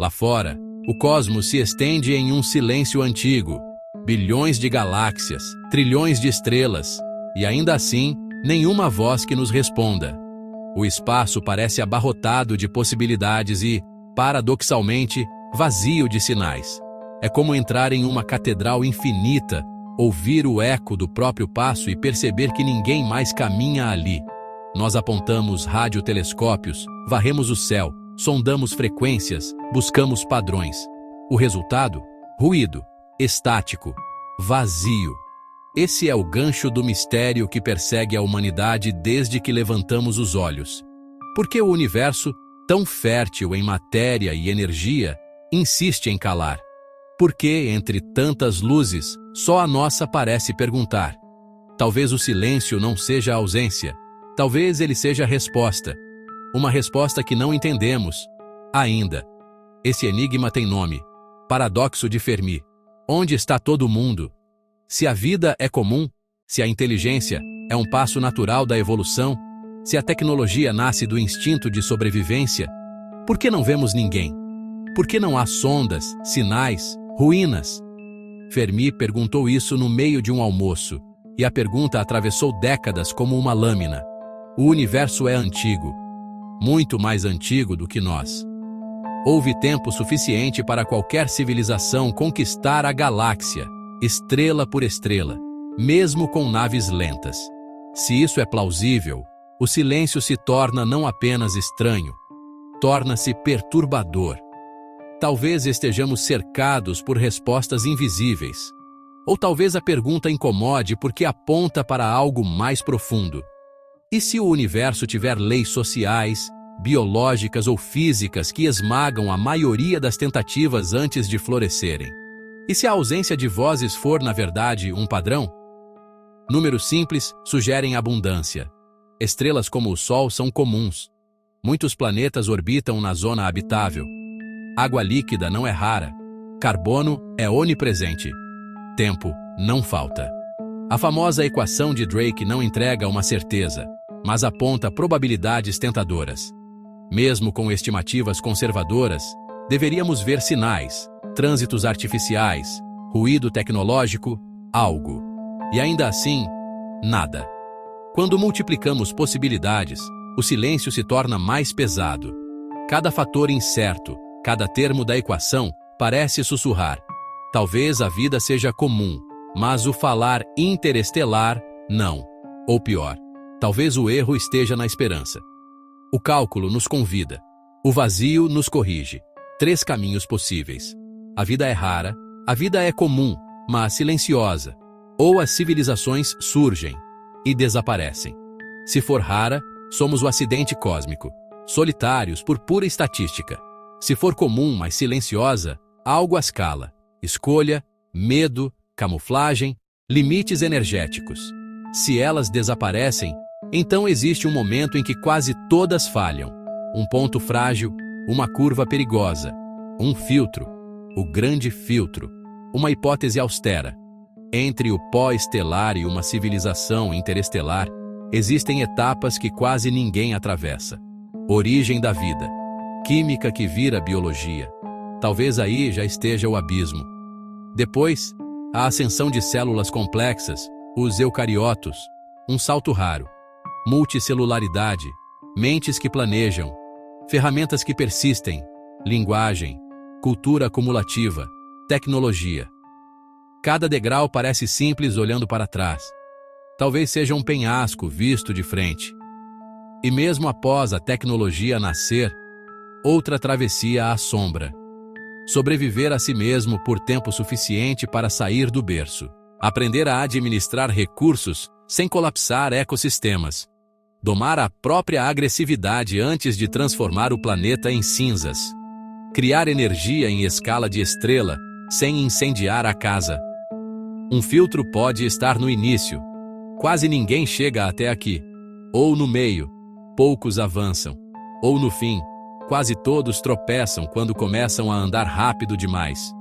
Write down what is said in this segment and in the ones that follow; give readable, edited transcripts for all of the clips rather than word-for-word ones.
Lá fora, o cosmos se estende em um silêncio antigo, bilhões de galáxias, trilhões de estrelas, e ainda assim, nenhuma voz que nos responda. O espaço parece abarrotado de possibilidades e, paradoxalmente, vazio de sinais. É como entrar em uma catedral infinita, ouvir o eco do próprio passo e perceber que ninguém mais caminha ali. Nós apontamos radiotelescópios, varremos o céu, sondamos frequências, buscamos padrões. O resultado? Ruído, estático, vazio. Esse é o gancho do mistério que persegue a humanidade desde que levantamos os olhos. Por que o universo, tão fértil em matéria e energia, insiste em calar? Por que, entre tantas luzes, só a nossa parece perguntar? Talvez o silêncio não seja a ausência. Talvez ele seja a resposta. Uma resposta que não entendemos ainda. Esse enigma tem nome: Paradoxo de Fermi. Onde está todo mundo? Se a vida é comum, se a inteligência é um passo natural da evolução, se a tecnologia nasce do instinto de sobrevivência, por que não vemos ninguém? Por que não há sondas, sinais, ruínas? Fermi perguntou isso no meio de um almoço, e a pergunta atravessou décadas como uma lâmina. O universo é antigo, muito mais antigo do que nós. Houve tempo suficiente para qualquer civilização conquistar a galáxia, estrela por estrela, mesmo com naves lentas. Se isso é plausível, o silêncio se torna não apenas estranho, torna-se perturbador. Talvez estejamos cercados por respostas invisíveis. Ou talvez a pergunta incomode porque aponta para algo mais profundo. E se o universo tiver leis sociais, biológicas ou físicas que esmagam a maioria das tentativas antes de florescerem? E se a ausência de vozes for, na verdade, um padrão? Números simples sugerem abundância. Estrelas como o Sol são comuns. Muitos planetas orbitam na zona habitável. Água líquida não é rara. Carbono é onipresente. Tempo não falta. A famosa equação de Drake não entrega uma certeza, mas aponta probabilidades tentadoras. Mesmo com estimativas conservadoras, deveríamos ver sinais, trânsitos artificiais, ruído tecnológico, algo. E ainda assim, nada. Quando multiplicamos possibilidades, o silêncio se torna mais pesado. Cada fator incerto, cada termo da equação parece sussurrar. Talvez a vida seja comum, mas o falar interestelar, não. Ou pior, talvez o erro esteja na esperança. O cálculo nos convida. O vazio nos corrige. 3 caminhos possíveis. A vida é rara, a vida é comum, mas silenciosa. Ou as civilizações surgem e desaparecem. Se for rara, somos o acidente cósmico, solitários por pura estatística. Se for comum, mas silenciosa, algo as cala. Escolha, medo, camuflagem, limites energéticos. Se elas desaparecem, então existe um momento em que quase todas falham. Um ponto frágil, uma curva perigosa, um filtro, o grande filtro, uma hipótese austera. Entre o pó estelar e uma civilização interestelar, existem etapas que quase ninguém atravessa. Origem da vida, química que vira biologia. Talvez aí já esteja o abismo. Depois, a ascensão de células complexas, os eucariotos, um salto raro. Multicelularidade, mentes que planejam, ferramentas que persistem, linguagem, cultura acumulativa, tecnologia. Cada degrau parece simples olhando para trás. Talvez seja um penhasco visto de frente. E mesmo após a tecnologia nascer, outra travessia assombra. Sobreviver a si mesmo por tempo suficiente para sair do berço. Aprender a administrar recursos sem colapsar ecossistemas. Domar a própria agressividade antes de transformar o planeta em cinzas. Criar energia em escala de estrela, sem incendiar a casa. Um filtro pode estar no início. Quase ninguém chega até aqui. Ou no meio, poucos avançam. Ou no fim, quase todos tropeçam quando começam a andar rápido demais.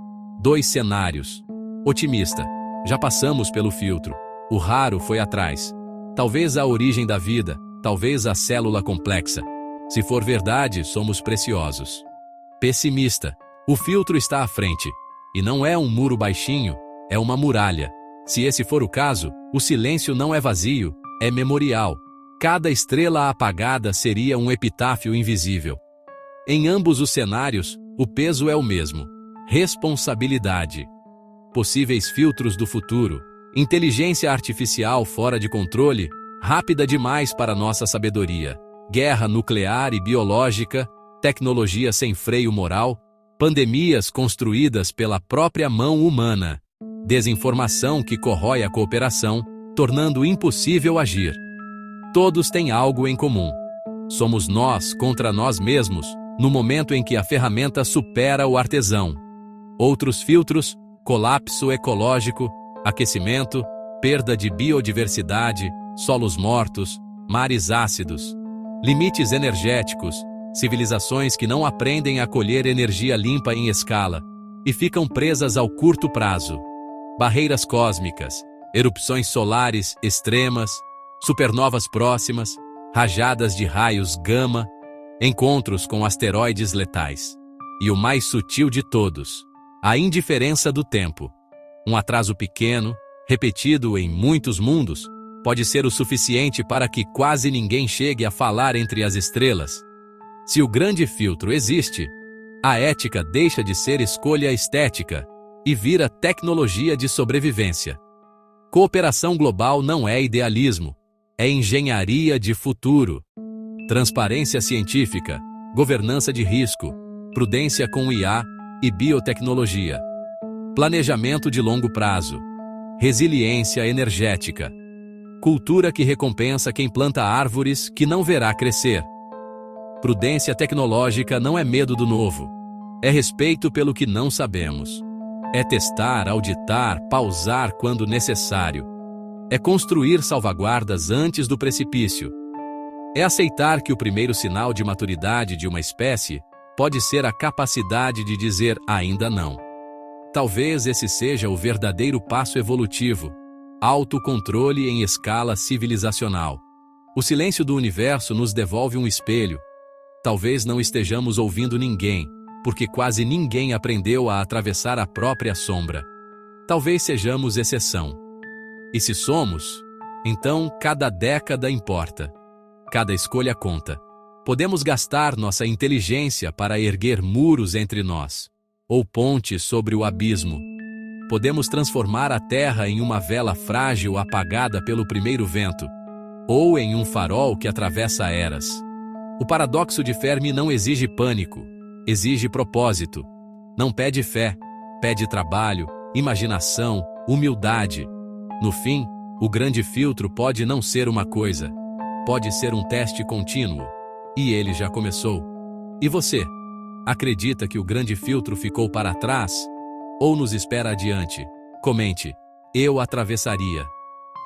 2 cenários. Otimista. Já passamos pelo filtro. O raro foi atrás. Talvez a origem da vida, talvez a célula complexa. Se for verdade, somos preciosos. Pessimista. O filtro está à frente. E não é um muro baixinho, é uma muralha. Se esse for o caso, o silêncio não é vazio, é memorial. Cada estrela apagada seria um epitáfio invisível. Em ambos os cenários, o peso é o mesmo: responsabilidade. Possíveis filtros do futuro: inteligência artificial fora de controle, rápida demais para nossa sabedoria, guerra nuclear e biológica, tecnologia sem freio moral, pandemias construídas pela própria mão humana, desinformação que corrói a cooperação, tornando impossível agir. Todos têm algo em comum. Somos nós contra nós mesmos, no momento em que a ferramenta supera o artesão. Outros filtros: colapso ecológico, aquecimento, perda de biodiversidade, solos mortos, mares ácidos, limites energéticos, civilizações que não aprendem a colher energia limpa em escala e ficam presas ao curto prazo, barreiras cósmicas, erupções solares extremas, supernovas próximas, rajadas de raios gama, encontros com asteroides letais. E o mais sutil de todos: a indiferença do tempo. Um atraso pequeno, repetido em muitos mundos, pode ser o suficiente para que quase ninguém chegue a falar entre as estrelas. Se o grande filtro existe, a ética deixa de ser escolha estética e vira tecnologia de sobrevivência. Cooperação global não é idealismo, é engenharia de futuro. Transparência científica, governança de risco, prudência com IA e biotecnologia. Planejamento de longo prazo, resiliência energética. Cultura que recompensa quem planta árvores que não verá crescer. Prudência tecnológica não é medo do novo, é respeito pelo que não sabemos. É testar, auditar, pausar quando necessário. É construir salvaguardas antes do precipício. É aceitar que o primeiro sinal de maturidade de uma espécie pode ser a capacidade de dizer ainda não. Talvez esse seja o verdadeiro passo evolutivo: autocontrole em escala civilizacional. O silêncio do universo nos devolve um espelho. Talvez não estejamos ouvindo ninguém, porque quase ninguém aprendeu a atravessar a própria sombra. Talvez sejamos exceção. E se somos, então cada década importa. Cada escolha conta. Podemos gastar nossa inteligência para erguer muros entre nós, ou pontes sobre o abismo. Podemos transformar a Terra em uma vela frágil apagada pelo primeiro vento, ou em um farol que atravessa eras. O paradoxo de Fermi não exige pânico, exige propósito. Não pede fé, pede trabalho, imaginação, humildade. No fim, o grande filtro pode não ser uma coisa, pode ser um teste contínuo. E ele já começou. E você? Acredita que o grande filtro ficou para trás? Ou nos espera adiante? Comente: eu atravessaria.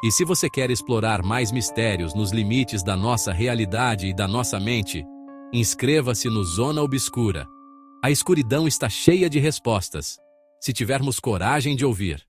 E se você quer explorar mais mistérios nos limites da nossa realidade e da nossa mente, inscreva-se no Zona Obscura. A escuridão está cheia de respostas, se tivermos coragem de ouvir.